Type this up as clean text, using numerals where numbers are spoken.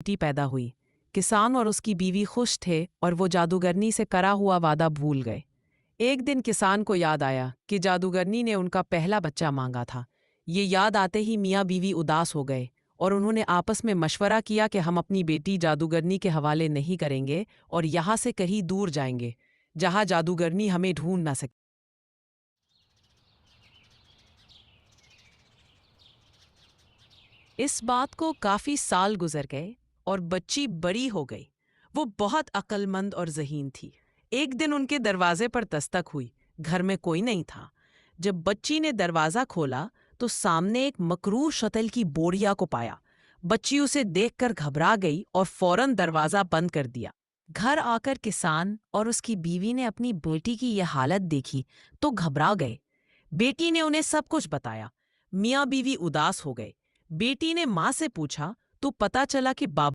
بیٹی پیدا ہوئی۔ کسان اور اس کی بیوی خوش تھے اور وہ جادوگرنی سے کرا ہوا وعدہ بھول گئے۔ ایک دن کسان کو یاد آیا کہ جادوگرنی نے ان کا پہلا بچہ مانگا تھا۔ یہ یاد آتے ہی میاں بیوی اداس ہو گئے اور انہوں نے آپس میں مشورہ کیا کہ ہم اپنی بیٹی جادوگرنی کے حوالے نہیں کریں گے اور یہاں سے کہیں دور جائیں گے جہاں جادوگرنی ہمیں ڈھونڈ نہ سکے۔ اس بات کو کافی سال گزر گئے اور بچی بڑی ہو گئی۔ وہ بہت عقل مند اور ذہین تھی۔ ایک دن ان کے دروازے پر دستک ہوئی۔ گھر میں کوئی نہیں تھا۔ جب بچی نے دروازہ کھولا تو سامنے ایک مکروہ شتل کی بوڑیا کو پایا۔ بچی اسے دیکھ کر گھبرا گئی اور فوراً دروازہ بند کر دیا۔ گھر آ کر کسان اور اس کی بیوی نے اپنی بیٹی کی یہ حالت دیکھی تو گھبرا گئے۔ بیٹی نے انہیں سب کچھ بتایا۔ میاں بیوی اداس ہو گئے۔ بیٹی نے ماں سے پوچھا تو پتا چلا کہ بابا